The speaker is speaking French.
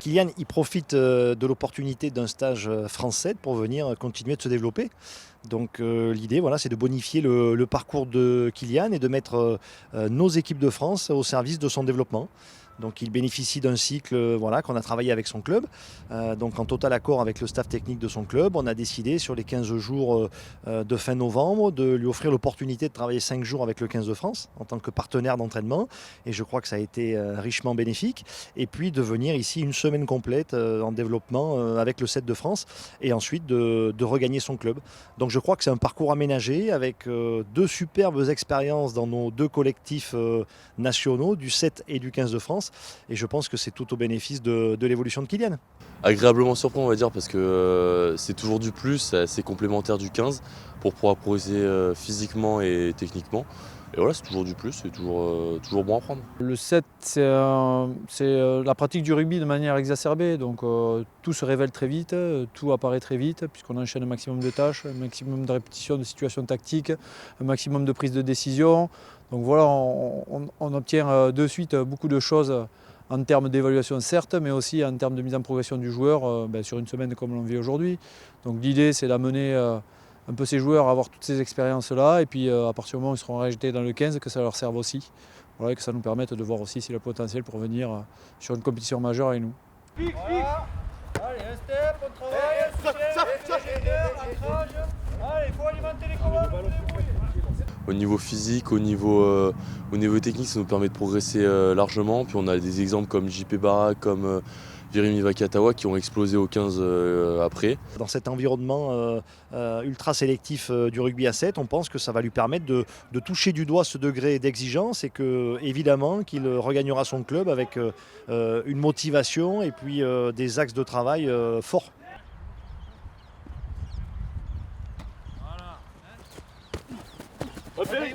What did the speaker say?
Kylian, il profite de l'opportunité d'un stage France 7 pour venir continuer de se développer. Donc l'idée, voilà, c'est de bonifier le parcours de Kylian et de mettre nos équipes de France au service de son développement. Donc il bénéficie d'un cycle voilà, qu'on a travaillé avec son club. Donc en total accord avec le staff technique de son club, on a décidé sur les 15 jours de fin novembre de lui offrir l'opportunité de travailler 5 jours avec le 15 de France en tant que partenaire d'entraînement. Et je crois que ça a été richement bénéfique. Et puis de venir ici une semaine complète en développement avec le 7 de France et ensuite de regagner son club. Donc je crois que c'est un parcours aménagé avec deux superbes expériences dans nos deux collectifs nationaux, du 7 et du 15 de France. Et je pense que c'est tout au bénéfice de l'évolution de Kylian. Agréablement surpris, on va dire, parce que c'est toujours du plus, c'est assez complémentaire du 15 pour pouvoir progresser physiquement et techniquement. Et voilà, c'est toujours du plus, c'est toujours bon à prendre. Le 7, c'est la pratique du rugby de manière exacerbée, donc tout se révèle très vite, tout apparaît très vite, puisqu'on enchaîne un maximum de tâches, un maximum de répétitions de situations tactiques, un maximum de prise de décision. Donc voilà, on obtient de suite beaucoup de choses en termes d'évaluation certes, mais aussi en termes de mise en progression du joueur sur une semaine comme l'on vit aujourd'hui. Donc l'idée, c'est d'amener un peu ces joueurs à avoir toutes ces expériences-là, et puis à partir du moment où ils seront rejetés dans le 15, que ça leur serve aussi. Voilà, et que ça nous permette de voir aussi s'il a le potentiel pour venir sur une compétition majeure avec nous. Voilà. Allez, un step, on travaille, allez, il faut alimenter les commandes. Au niveau physique, au niveau technique, ça nous permet de progresser largement. Puis on a des exemples comme JP Barra, comme Virimi Vakatawa qui ont explosé au 15 après. Dans cet environnement ultra sélectif du rugby à 7, on pense que ça va lui permettre de toucher du doigt ce degré d'exigence et que, évidemment, qu'il regagnera son club avec une motivation et puis des axes de travail forts. Voilà.